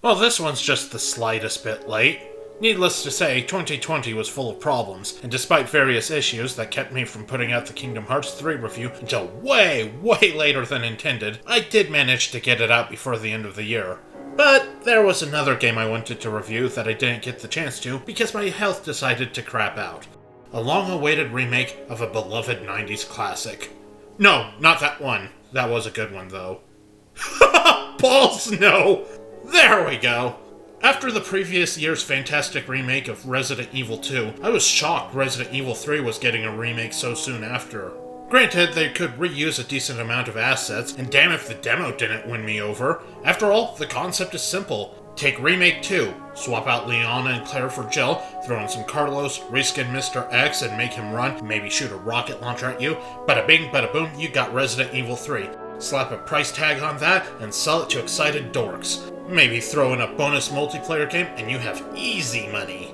Well, this one's just the slightest bit late. Needless to say, 2020 was full of problems, and despite various issues that kept me from putting out the Kingdom Hearts 3 review until way later than intended, I did manage to get it out before the end of the year. But there was another game I wanted to review that I didn't get the chance to because my health decided to crap out. A long-awaited remake of a beloved 90s classic. No, not that one. That was a good one, though. Balls, no! There we go! After the previous year's fantastic remake of Resident Evil 2, I was shocked Resident Evil 3 was getting a remake so soon after. Granted, they could reuse a decent amount of assets, and damn if the demo didn't win me over. After all, the concept is simple. Take Remake 2, swap out Leona and Claire for Jill, throw in some Carlos, reskin Mr. X and make him run, maybe shoot a rocket launcher at you. Bada bing, bada boom, you got Resident Evil 3. Slap a price tag on that and sell it to excited dorks. Maybe throw in a bonus multiplayer game and you have easy money.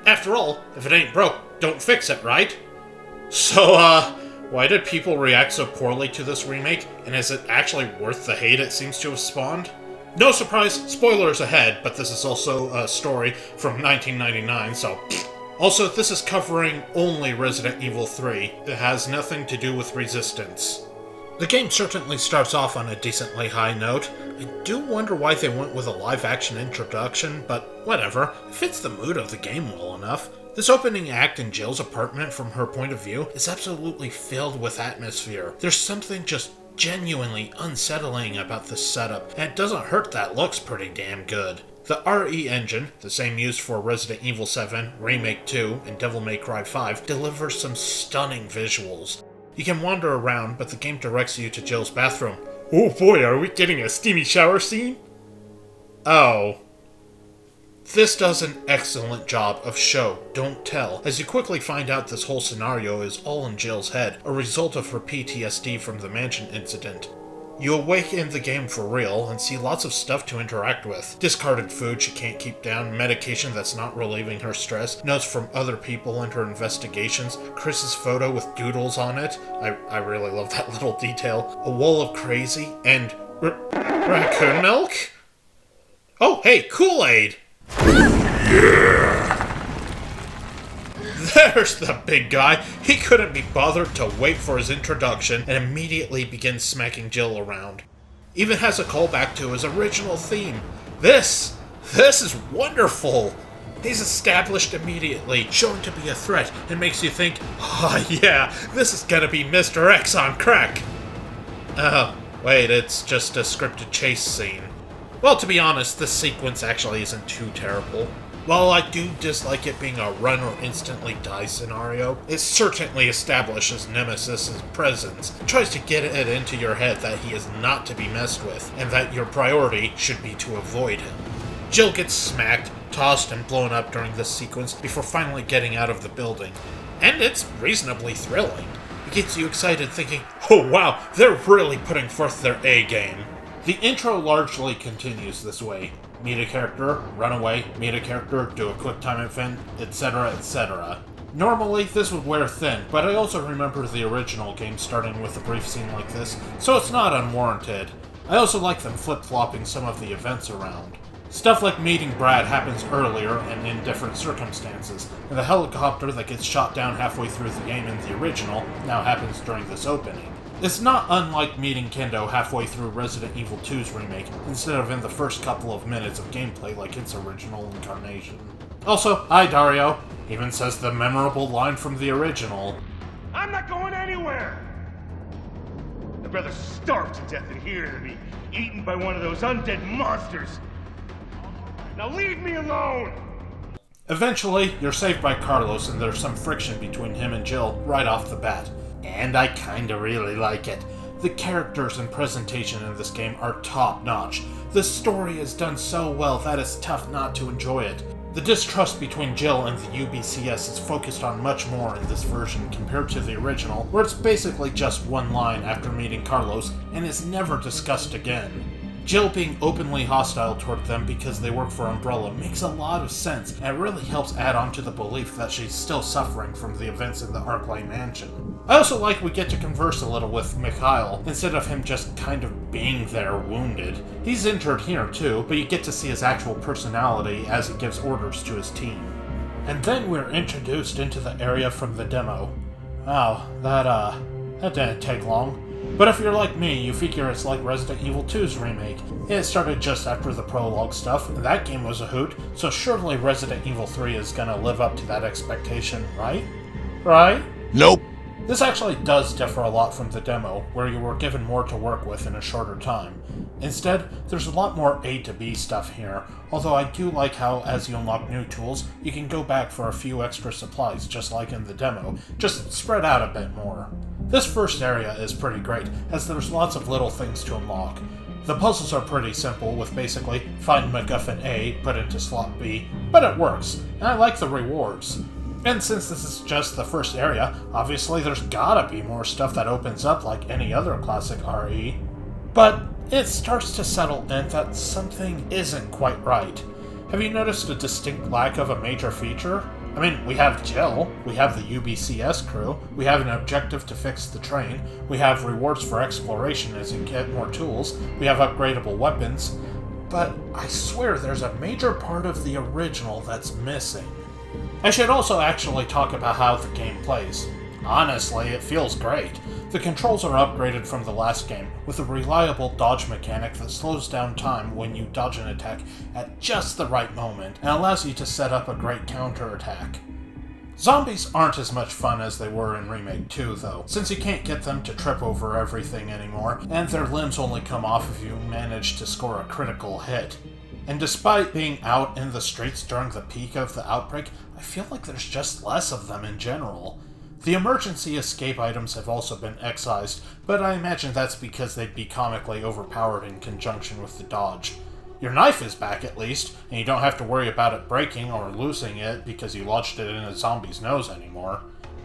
After all, if it ain't broke, don't fix it, right? So, why did people react so poorly to this remake, and is it actually worth the hate it seems to have spawned? No surprise, spoilers ahead, but this is also a story from 1999, so... Also, this is covering only Resident Evil 3. It has nothing to do with Resistance. The game certainly starts off on a decently high note. I do wonder why they went with a live-action introduction, but whatever. It fits the mood of the game well enough. This opening act in Jill's apartment from her point of view is absolutely filled with atmosphere. There's something just genuinely unsettling about this setup, and it doesn't hurt that it looks pretty damn good. The RE engine, the same used for Resident Evil 7, Remake 2, and Devil May Cry 5, delivers some stunning visuals. You can wander around, but the game directs you to Jill's bathroom. Oh boy, are we getting a steamy shower scene? Oh. This does an excellent job of show, don't tell, as you quickly find out this whole scenario is all in Jill's head, a result of her PTSD from the mansion incident. You awake in the game for real and see lots of stuff to interact with. Discarded food she can't keep down, medication that's not relieving her stress, notes from other people and her investigations, Chris's photo with doodles on it. I really love that little detail. A wall of crazy, and raccoon milk? Oh, hey, Kool-Aid! Yeah! There's the big guy. He couldn't be bothered to wait for his introduction and immediately begins smacking Jill around. Even has a callback to his original theme. This is wonderful. He's established immediately, shown to be a threat, and makes you think, oh yeah, this is gonna be Mr. X on crack. Wait, it's just a scripted chase scene. Well, to be honest, this sequence actually isn't too terrible. While I do dislike it being a run or instantly die scenario, it certainly establishes Nemesis's presence and tries to get it into your head that he is not to be messed with, and that your priority should be to avoid him. Jill gets smacked, tossed, and blown up during this sequence before finally getting out of the building, and it's reasonably thrilling. It gets you excited thinking, oh wow, they're really putting forth their A game. The intro largely continues this way. Meet a character, run away, meet a character, do a quick time event, etc., etc. Normally, this would wear thin, but I also remember the original game starting with a brief scene like this, so it's not unwarranted. I also like them flip-flopping some of the events around. Stuff like meeting Brad happens earlier and in different circumstances, and the helicopter that gets shot down halfway through the game in the original now happens during this opening. It's not unlike meeting Kendo halfway through Resident Evil 2's remake, instead of in the first couple of minutes of gameplay like its original incarnation. Also, hi Dario, even says the memorable line from the original. I'm not going anywhere! I'd rather starve to death in here than be eaten by one of those undead monsters! Now leave me alone! Eventually, you're saved by Carlos and there's some friction between him and Jill right off the bat. And I kinda really like it. The characters and presentation in this game are top-notch. The story is done so well that it's tough not to enjoy it. The distrust between Jill and the UBCS is focused on much more in this version compared to the original, where it's basically just one line after meeting Carlos and is never discussed again. Jill being openly hostile toward them because they work for Umbrella makes a lot of sense, and it really helps add on to the belief that she's still suffering from the events in the Arklay mansion. I also like we get to converse a little with Mikhail, instead of him just kind of being there wounded. He's injured here too, but you get to see his actual personality as he gives orders to his team. And then we're introduced into the area from the demo. Wow, that didn't take long. But if you're like me, you figure it's like Resident Evil 2's remake. It started just after the prologue stuff, and that game was a hoot, so surely Resident Evil 3 is gonna live up to that expectation, right? Right? Nope. This actually does differ a lot from the demo, where you were given more to work with in a shorter time. Instead, there's a lot more A to B stuff here, although I do like how, as you unlock new tools, you can go back for a few extra supplies, just like in the demo, just spread out a bit more. This first area is pretty great, as there's lots of little things to unlock. The puzzles are pretty simple, with basically find MacGuffin A, put into slot B, but it works, and I like the rewards. And since this is just the first area, obviously there's gotta be more stuff that opens up like any other classic RE. But it starts to settle in that something isn't quite right. Have you noticed a distinct lack of a major feature? I mean, we have Jill, we have the UBCS crew, we have an objective to fix the train, we have rewards for exploration as you get more tools, we have upgradable weapons, but I swear there's a major part of the original that's missing. I should also actually talk about how the game plays. Honestly, it feels great. The controls are upgraded from the last game, with a reliable dodge mechanic that slows down time when you dodge an attack at just the right moment, and allows you to set up a great counterattack. Zombies aren't as much fun as they were in Remake 2, though, since you can't get them to trip over everything anymore, and their limbs only come off if you manage to score a critical hit. And despite being out in the streets during the peak of the outbreak, I feel like there's just less of them in general. The emergency escape items have also been excised, but I imagine that's because they'd be comically overpowered in conjunction with the dodge. Your knife is back at least, and you don't have to worry about it breaking or losing it because you lodged it in a zombie's nose anymore.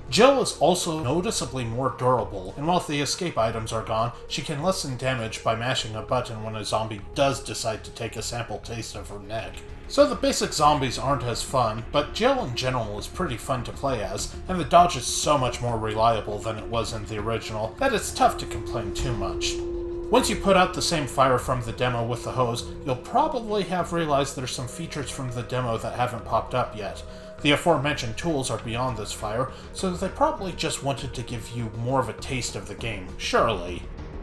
Jill is also noticeably more durable, and while the escape items are gone, she can lessen damage by mashing a button when a zombie does decide to take a sample taste of her neck. So the basic zombies aren't as fun, but Jill in general is pretty fun to play as, and the dodge is so much more reliable than it was in the original that it's tough to complain too much. Once you put out the same fire from the demo with the hose, you'll probably have realized there's some features from the demo that haven't popped up yet. The aforementioned tools are beyond this fire, so they probably just wanted to give you more of a taste of the game, surely.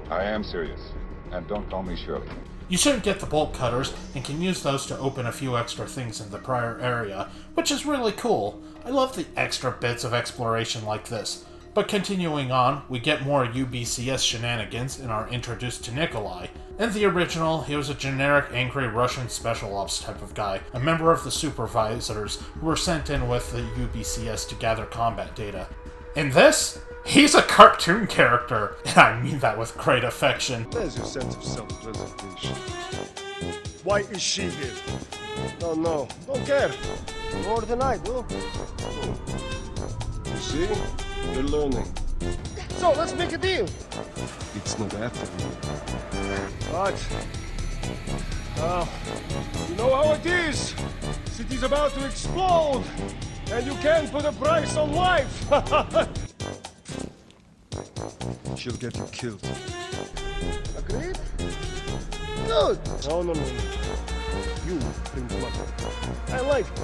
I am serious, and don't call me Shirley. You soon get the bolt cutters, and can use those to open a few extra things in the prior area, which is really cool. I love the extra bits of exploration like this. But continuing on, we get more UBCS shenanigans and are introduced to Nikolai. In the original, he was a generic angry Russian special ops type of guy, a member of the supervisors who were sent in with the UBCS to gather combat data. In this, he's a cartoon character, and I mean that with great affection. There's your sense of self-preservation. Why is she here? No, don't care. More than I do. You see? You're learning. So, let's make a deal. It's not after you. What? You know how it is. City's about to explode, and you can't put a price on life. She'll get you killed. Agreed? Good. No. You bring money. I like it.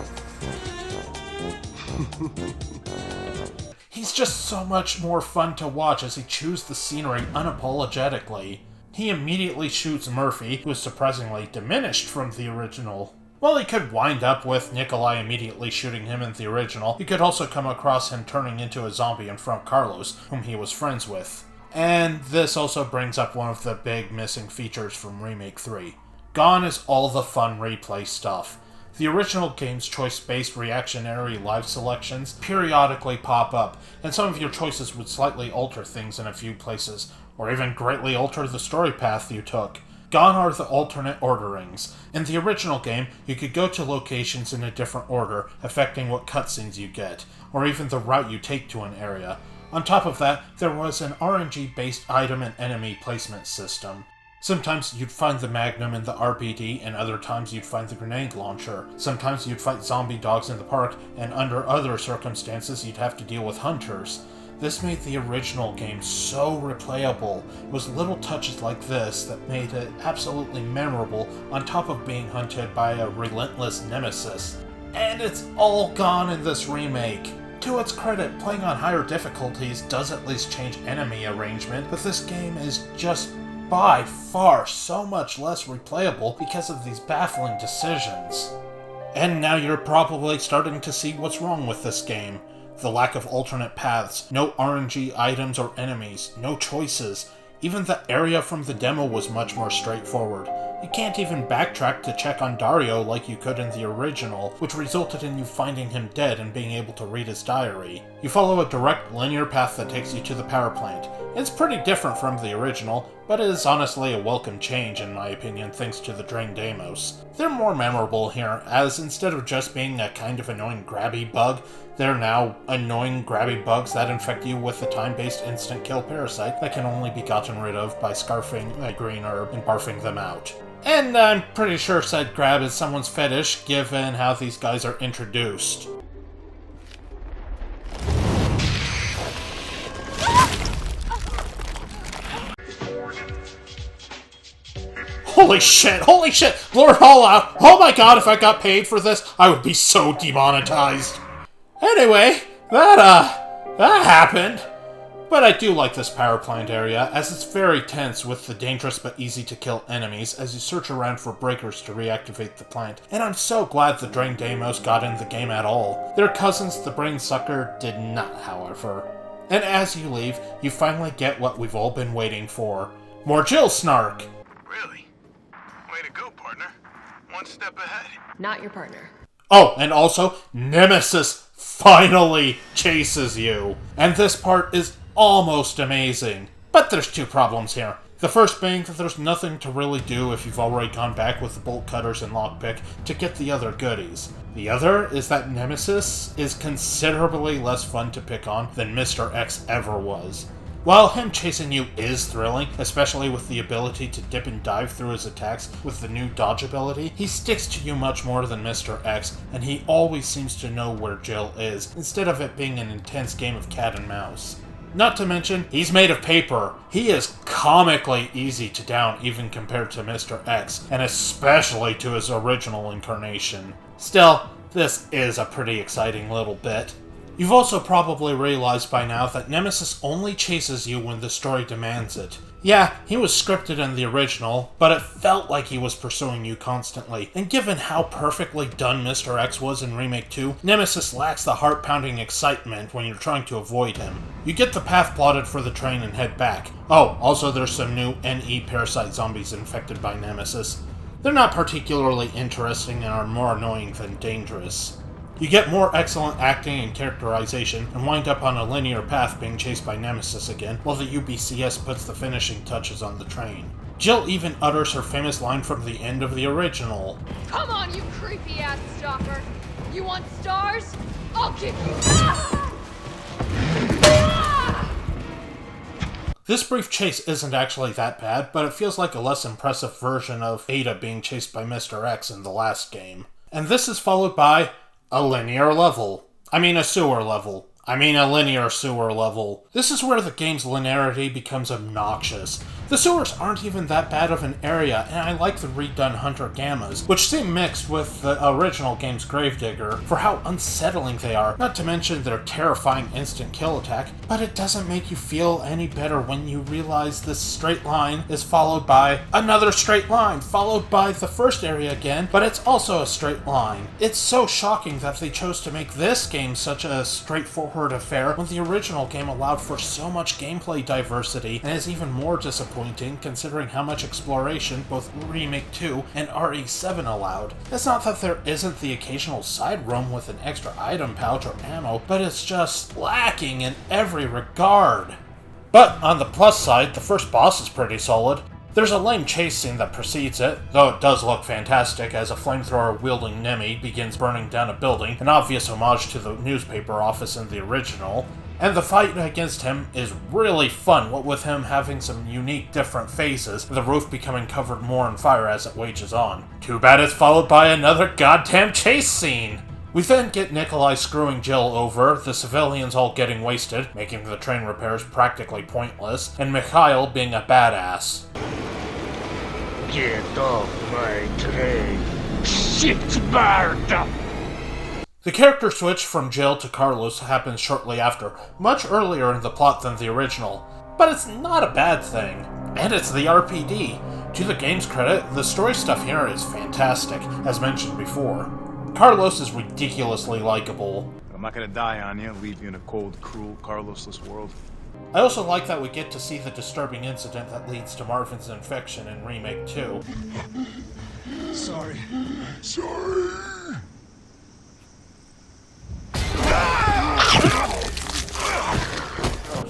He's just so much more fun to watch as he chews the scenery unapologetically. He immediately shoots Murphy, who is surprisingly diminished from the original. While he could wind up with Nikolai immediately shooting him in the original, you could also come across him turning into a zombie in front of Carlos, whom he was friends with. And this also brings up one of the big missing features from Remake 3. Gone is all the fun replay stuff. The original game's choice-based reactionary live selections periodically pop up, and some of your choices would slightly alter things in a few places, or even greatly alter the story path you took. Gone are the alternate orderings. In the original game, you could go to locations in a different order, affecting what cutscenes you get, or even the route you take to an area. On top of that, there was an RNG-based item and enemy placement system. Sometimes you'd find the Magnum in the RPD, and other times you'd find the grenade launcher. Sometimes you'd fight zombie dogs in the park, and under other circumstances you'd have to deal with hunters. This made the original game so replayable. It was little touches like this that made it absolutely memorable, on top of being hunted by a relentless nemesis. And it's all gone in this remake. To its credit, playing on higher difficulties does at least change enemy arrangement, but this game is just by far so much less replayable because of these baffling decisions. And now you're probably starting to see what's wrong with this game. The lack of alternate paths, no RNG items or enemies, no choices. Even the area from the demo was much more straightforward. You can't even backtrack to check on Dario like you could in the original, which resulted in you finding him dead and being able to read his diary. You follow a direct linear path that takes you to the power plant. It's pretty different from the original, but it is honestly a welcome change in my opinion thanks to the Drain Deimos. They're more memorable here, as instead of just being a kind of annoying grabby bug, they're now annoying grabby bugs that infect you with a time-based instant kill parasite that can only be gotten rid of by scarfing a green herb and barfing them out. And I'm pretty sure said grab is someone's fetish, given how these guys are introduced. Holy shit! Holy shit! Blur it all out! Oh my god, if I got paid for this, I would be so demonetized. Anyway, that happened. But I do like this power plant area, as it's very tense with the dangerous but easy to kill enemies as you search around for breakers to reactivate the plant. And I'm so glad the Drain Deimos got in the game at all. Their cousins, the Brain Sucker, did not, however. And as you leave, you finally get what we've all been waiting for. More Jill snark! Really? Way to go, partner. One step ahead. Not your partner. Oh, and also, Nemesis finally chases you. And this part is almost amazing. But there's two problems here. The first being that there's nothing to really do if you've already gone back with the bolt cutters and lockpick to get the other goodies. The other is that Nemesis is considerably less fun to pick on than Mr. X ever was. While him chasing you is thrilling, especially with the ability to dip and dive through his attacks with the new dodge ability, he sticks to you much more than Mr. X, and he always seems to know where Jill is, instead of it being an intense game of cat and mouse. Not to mention, he's made of paper. He is comically easy to down even compared to Mr. X, and especially to his original incarnation. Still, this is a pretty exciting little bit. You've also probably realized by now that Nemesis only chases you when the story demands it. Yeah, he was scripted in the original, but it felt like he was pursuing you constantly, and given how perfectly done Mr. X was in Remake 2, Nemesis lacks the heart-pounding excitement when you're trying to avoid him. You get the path plotted for the train and head back. Oh, also there's some new NE parasite zombies infected by Nemesis. They're not particularly interesting and are more annoying than dangerous. You get more excellent acting and characterization, and wind up on a linear path being chased by Nemesis again, while the UBCS puts the finishing touches on the train. Jill even utters her famous line from the end of the original. Come on, you creepy-ass stalker! You want stars? I'll give you... Ah! Ah! This brief chase isn't actually that bad, but it feels like a less impressive version of Ada being chased by Mr. X in the last game. And this is followed by a linear level. A sewer level. A linear sewer level. This is where the game's linearity becomes obnoxious. The sewers aren't even that bad of an area, and I like the redone Hunter Gammas, which seem mixed with the original game's Gravedigger, for how unsettling they are, not to mention their terrifying instant kill attack, but it doesn't make you feel any better when you realize this straight line is followed by another straight line, followed by the first area again, but it's also a straight line. It's so shocking that they chose to make this game such a straightforward affair when the original game allowed for so much gameplay diversity, and is even more disappointing considering how much exploration both Remake 2 and RE7 allowed. It's not that there isn't the occasional side room with an extra item pouch or ammo, but it's just lacking in every regard. But on the plus side, the first boss is pretty solid. There's a lame chase scene that precedes it, though it does look fantastic as a flamethrower-wielding Nemi begins burning down a building, an obvious homage to the newspaper office in the original. And the fight against him is really fun, what with him having some unique different phases, the roof becoming covered more in fire as it wages on. Too bad it's followed by another goddamn chase scene! We then get Nikolai screwing Jill over, the civilians all getting wasted, making the train repairs practically pointless, and Mikhail being a badass. Get off my train, shitbird! The character switch from Jill to Carlos happens shortly after, much earlier in the plot than the original, but it's not a bad thing. And it's the RPD. To the game's credit, the story stuff here is fantastic, as mentioned before. Carlos is ridiculously likable. I'm not gonna die on you, leave you in a cold, cruel, Carlosless world. I also like that we get to see the disturbing incident that leads to Marvin's infection in Remake 2. Sorry.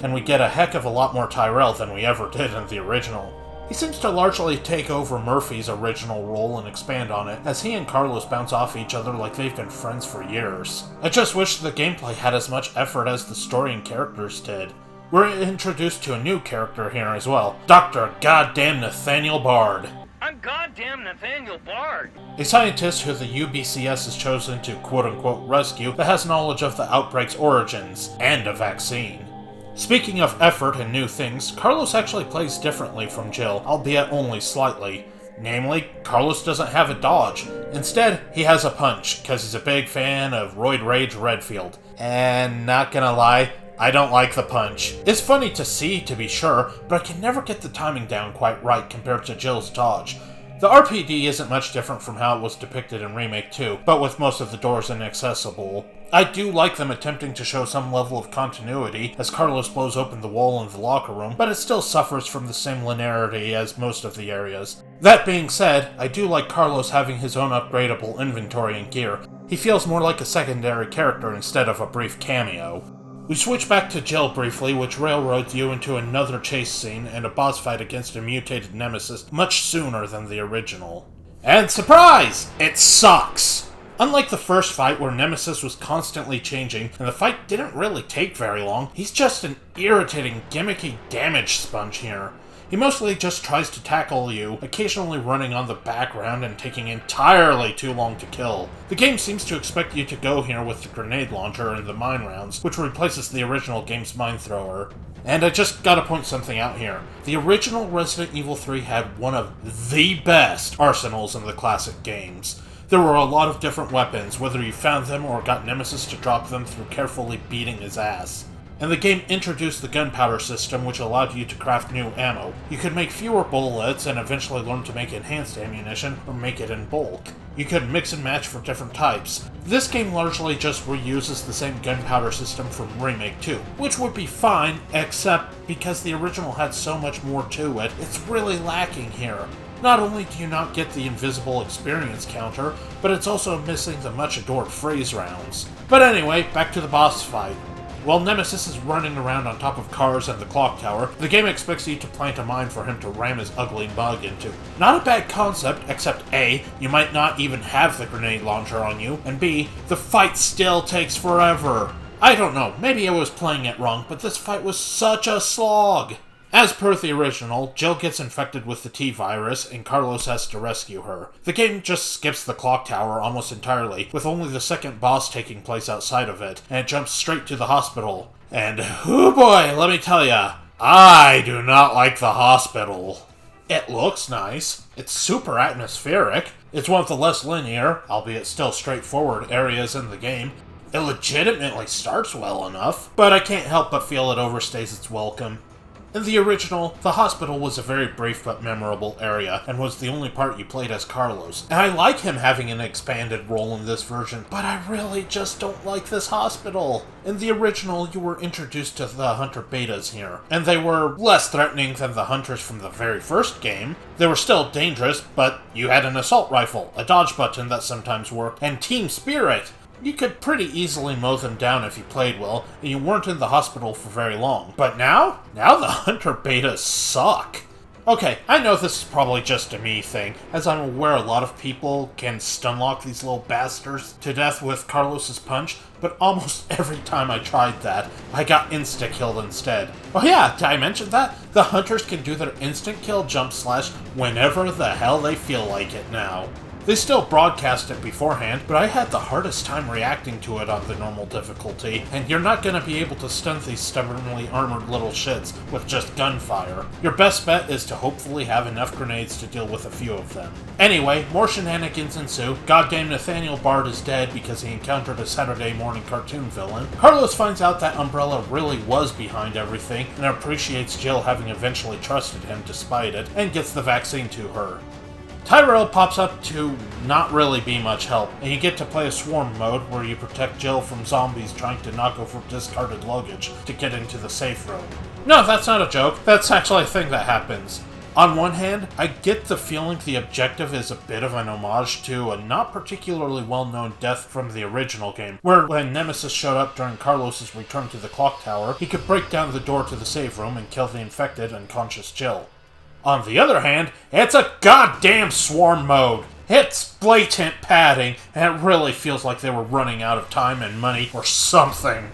And we get a heck of a lot more Tyrell than we ever did in the original. He seems to largely take over Murphy's original role and expand on it, as he and Carlos bounce off each other like they've been friends for years. I just wish the gameplay had as much effort as the story and characters did. We're introduced to a new character here as well, Dr. Goddamn Nathaniel Bard. I'm goddamn Nathaniel Bard! A scientist who the UBCS has chosen to quote-unquote rescue that has knowledge of the outbreak's origins, and a vaccine. Speaking of effort and new things, Carlos actually plays differently from Jill, albeit only slightly. Namely, Carlos doesn't have a dodge. Instead, he has a punch, cause he's a big fan of Roid Rage Redfield. And not gonna lie, I don't like the punch. It's funny to see, to be sure, but I can never get the timing down quite right compared to Jill's dodge. The RPD isn't much different from how it was depicted in Remake 2, but with most of the doors inaccessible. I do like them attempting to show some level of continuity, as Carlos blows open the wall in the locker room, but it still suffers from the same linearity as most of the areas. That being said, I do like Carlos having his own upgradable inventory and gear. He feels more like a secondary character instead of a brief cameo. We switch back to Jill briefly, which railroads you into another chase scene and a boss fight against a mutated nemesis much sooner than the original. And surprise! It sucks! Unlike the first fight where Nemesis was constantly changing and the fight didn't really take very long, he's just an irritating, gimmicky damage sponge here. He mostly just tries to tackle you, occasionally running on the background and taking entirely too long to kill. The game seems to expect you to go here with the grenade launcher and the mine rounds, which replaces the original game's mine thrower. And I just gotta point something out here. The original Resident Evil 3 had one of the best arsenals in the classic games. There were a lot of different weapons, whether you found them or got Nemesis to drop them through carefully beating his ass. And the game introduced the gunpowder system, which allowed you to craft new ammo. You could make fewer bullets and eventually learn to make enhanced ammunition or make it in bulk. You could mix and match for different types. This game largely just reuses the same gunpowder system from Remake 2, which would be fine, except because the original had so much more to it, it's really lacking here. Not only do you not get the invisible experience counter, but it's also missing the much-adored freeze rounds. But anyway, back to the boss fight. While Nemesis is running around on top of cars and the clock tower, the game expects you to plant a mine for him to ram his ugly mug into. Not a bad concept, except A, you might not even have the grenade launcher on you, and B, the fight still takes forever. I don't know, maybe I was playing it wrong, but this fight was such a slog. As per the original, Jill gets infected with the T-virus, and Carlos has to rescue her. The game just skips the clock tower almost entirely, with only the second boss taking place outside of it, and it jumps straight to the hospital. And, oh boy, let me tell ya, I do not like the hospital. It looks nice, it's super atmospheric, it's one of the less linear, albeit still straightforward, areas in the game. It legitimately starts well enough, but I can't help but feel it overstays its welcome. In the original, the hospital was a very brief but memorable area, and was the only part you played as Carlos. And I like him having an expanded role in this version, but I really just don't like this hospital. In the original, you were introduced to the Hunter Betas here, and they were less threatening than the Hunters from the very first game. They were still dangerous, but you had an assault rifle, a dodge button that sometimes worked, and team spirit. You could pretty easily mow them down if you played well, and you weren't in the hospital for very long. But now? Now the Hunter Betas suck. Okay, I know this is probably just a me thing, as I'm aware a lot of people can stunlock these little bastards to death with Carlos's punch, but almost every time I tried that, I got insta-killed instead. Oh yeah, did I mention that? The hunters can do their instant kill jump slash whenever the hell they feel like it now. They still broadcast it beforehand, but I had the hardest time reacting to it on the normal difficulty, and you're not going to be able to stun these stubbornly armored little shits with just gunfire. Your best bet is to hopefully have enough grenades to deal with a few of them. Anyway, more shenanigans ensue. Goddamn Nathaniel Bard is dead because he encountered a Saturday morning cartoon villain. Carlos finds out that Umbrella really was behind everything, and appreciates Jill having eventually trusted him despite it, and gets the vaccine to her. Tyrell pops up to not really be much help, and you get to play a swarm mode where you protect Jill from zombies trying to knock over discarded luggage to get into the safe room. No, that's not a joke. That's actually a thing that happens. On one hand, I get the feeling the objective is a bit of an homage to a not particularly well-known death from the original game, where when Nemesis showed up during Carlos's return to the clock tower, he could break down the door to the save room and kill the infected, unconscious Jill. On the other hand, it's a goddamn swarm mode. It's blatant padding, and it really feels like they were running out of time and money or something.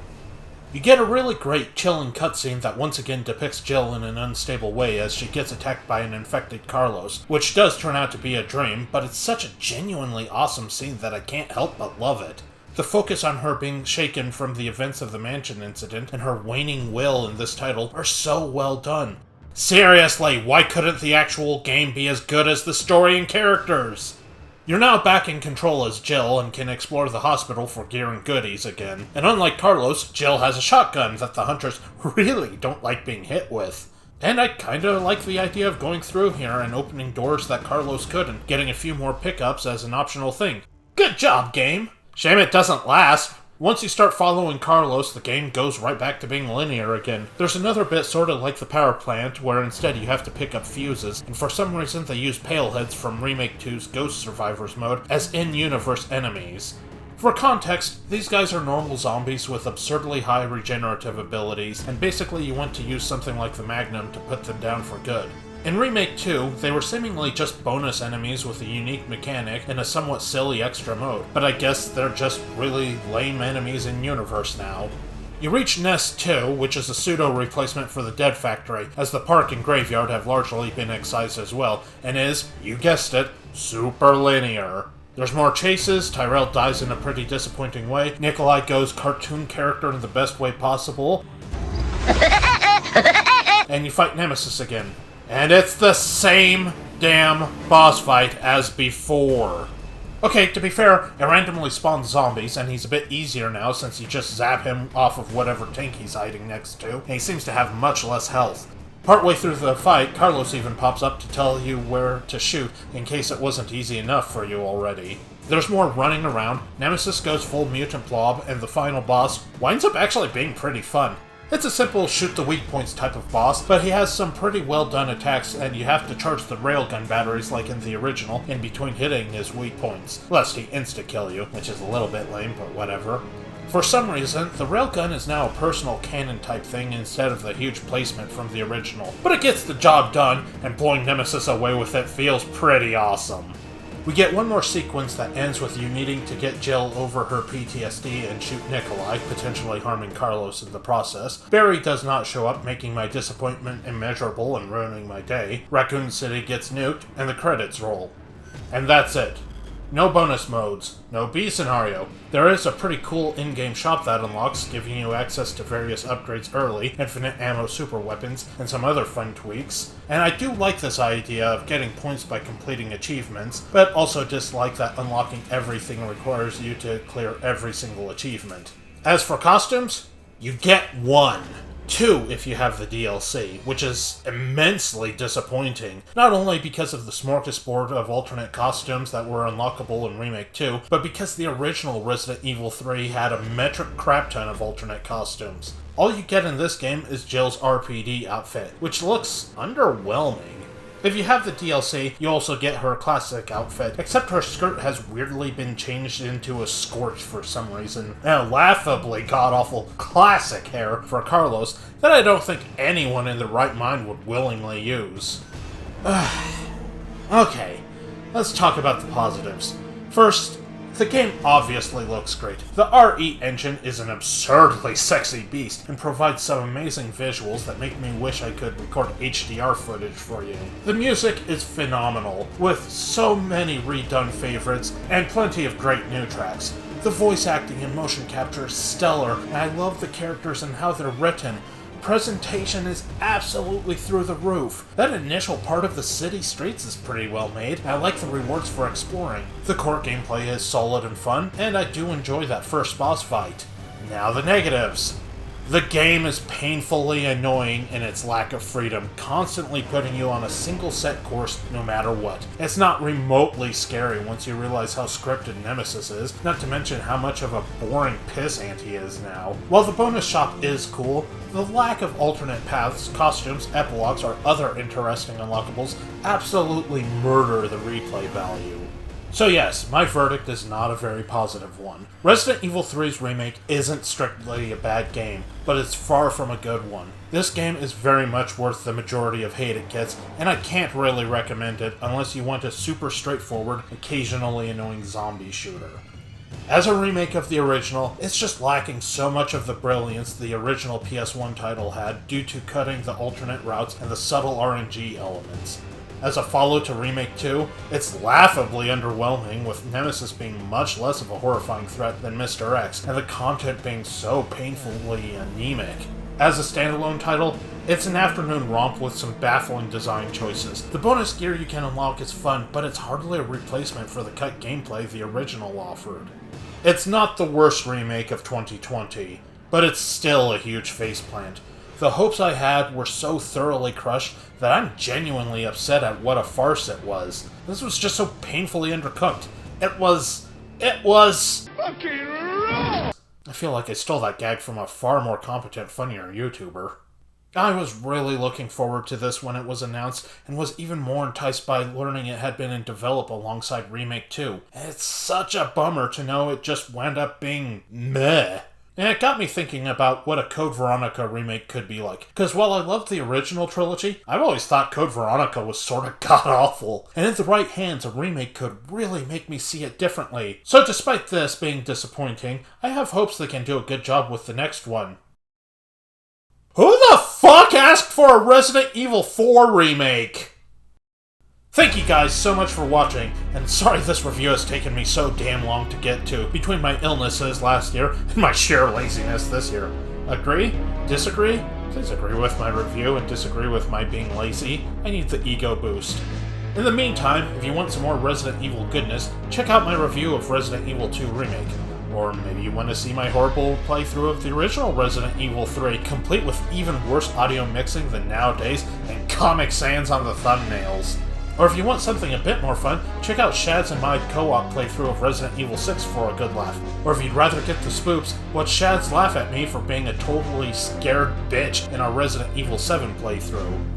You get a really great, chilling cutscene that once again depicts Jill in an unstable way as she gets attacked by an infected Carlos, which does turn out to be a dream, but it's such a genuinely awesome scene that I can't help but love it. The focus on her being shaken from the events of the mansion incident and her waning will in this title are so well done. Seriously, why couldn't the actual game be as good as the story and characters? You're now back in control as Jill and can explore the hospital for gear and goodies again. And unlike Carlos, Jill has a shotgun that the hunters really don't like being hit with. And I kinda like the idea of going through here and opening doors that Carlos couldn't, getting a few more pickups as an optional thing. Good job, game! Shame it doesn't last. Once you start following Carlos, the game goes right back to being linear again. There's another bit sort of like the power plant, where instead you have to pick up fuses, and for some reason they use Paleheads from Remake 2's Ghost Survivors mode as in-universe enemies. For context, these guys are normal zombies with absurdly high regenerative abilities, and basically you want to use something like the Magnum to put them down for good. In Remake 2, they were seemingly just bonus enemies with a unique mechanic and a somewhat silly extra mode, but I guess they're just really lame enemies in universe now. You reach Nest 2, which is a pseudo-replacement for the Dead Factory, as the park and graveyard have largely been excised as well, and is, you guessed it, super linear. There's more chases, Tyrell dies in a pretty disappointing way, Nikolai goes cartoon character in the best way possible, and you fight Nemesis again. And it's the same damn boss fight as before. Okay, to be fair, it randomly spawns zombies, and he's a bit easier now since you just zap him off of whatever tank he's hiding next to, and he seems to have much less health. Partway through the fight, Carlos even pops up to tell you where to shoot, in case it wasn't easy enough for you already. There's more running around, Nemesis goes full mutant blob, and the final boss winds up actually being pretty fun. It's a simple shoot the weak points type of boss, but he has some pretty well done attacks and you have to charge the railgun batteries like in the original in between hitting his weak points, lest he insta-kill you, which is a little bit lame, but whatever. For some reason, the railgun is now a personal cannon type thing instead of the huge placement from the original, but it gets the job done, and blowing Nemesis away with it feels pretty awesome. We get one more sequence that ends with you needing to get Jill over her PTSD and shoot Nikolai, potentially harming Carlos in the process. Barry does not show up, making my disappointment immeasurable and ruining my day. Raccoon City gets nuked, and the credits roll. And that's it. No bonus modes, no B scenario. There is a pretty cool in-game shop that unlocks, giving you access to various upgrades early, infinite ammo super weapons, and some other fun tweaks. And I do like this idea of getting points by completing achievements, but also dislike that unlocking everything requires you to clear every single achievement. As for costumes, you get one. 2 if you have the DLC, which is immensely disappointing, not only because of the smorgasbord of alternate costumes that were unlockable in Remake 2, but because the original Resident Evil 3 had a metric crap ton of alternate costumes. All you get in this game is Jill's RPD outfit, which looks underwhelming. If you have the DLC, you also get her classic outfit, except her skirt has weirdly been changed into a scorch for some reason, and a laughably god-awful classic hair for Carlos that I don't think anyone in their right mind would willingly use. Okay, let's talk about the positives. First, the game obviously looks great. The RE engine is an absurdly sexy beast and provides some amazing visuals that make me wish I could record HDR footage for you. The music is phenomenal, with so many redone favorites and plenty of great new tracks. The voice acting and motion capture is stellar, and I love the characters and how they're written. Presentation is absolutely through the roof. That initial part of the city streets is pretty well made, and I like the rewards for exploring. The core gameplay is solid and fun, and I do enjoy that first boss fight. Now the negatives. The game is painfully annoying in its lack of freedom, constantly putting you on a single set course no matter what. It's not remotely scary once you realize how scripted Nemesis is, not to mention how much of a boring pissant he is now. While the bonus shop is cool, the lack of alternate paths, costumes, epilogues, or other interesting unlockables absolutely murder the replay value. So yes, my verdict is not a very positive one. Resident Evil 3's remake isn't strictly a bad game, but it's far from a good one. This game is very much worth the majority of hate it gets, and I can't really recommend it unless you want a super straightforward, occasionally annoying zombie shooter. As a remake of the original, it's just lacking so much of the brilliance the original PS1 title had due to cutting the alternate routes and the subtle RNG elements. As a follow to Remake 2, it's laughably underwhelming, with Nemesis being much less of a horrifying threat than Mr. X, and the content being so painfully anemic. As a standalone title, it's an afternoon romp with some baffling design choices. The bonus gear you can unlock is fun, but it's hardly a replacement for the cut gameplay the original offered. It's not the worst remake of 2020, but it's still a huge faceplant. The hopes I had were so thoroughly crushed that I'm genuinely upset at what a farce it was. This was just so painfully undercooked. It was fucking raw! I feel like I stole that gag from a far more competent, funnier YouTuber. I was really looking forward to this when it was announced, and was even more enticed by learning it had been in develop alongside Remake 2. It's such a bummer to know it just wound up being meh. And it got me thinking about what a Code Veronica remake could be like. Because while I loved the original trilogy, I've always thought Code Veronica was sort of god-awful. And in the right hands, a remake could really make me see it differently. So despite this being disappointing, I have hopes they can do a good job with the next one. Who the fuck asked for a Resident Evil 4 remake? Thank you guys so much for watching, and sorry this review has taken me so damn long to get to, between my illnesses last year and my sheer laziness this year. Agree? Disagree? Please agree with my review and disagree with my being lazy. I need the ego boost. In the meantime, if you want some more Resident Evil goodness, check out my review of Resident Evil 2 Remake. Or maybe you want to see my horrible playthrough of the original Resident Evil 3, complete with even worse audio mixing than nowadays and Comic Sans on the thumbnails. Or if you want something a bit more fun, check out Shad's and my co-op playthrough of Resident Evil 6 for a good laugh. Or if you'd rather get the spoops, watch Shad's laugh at me for being a totally scared bitch in our Resident Evil 7 playthrough.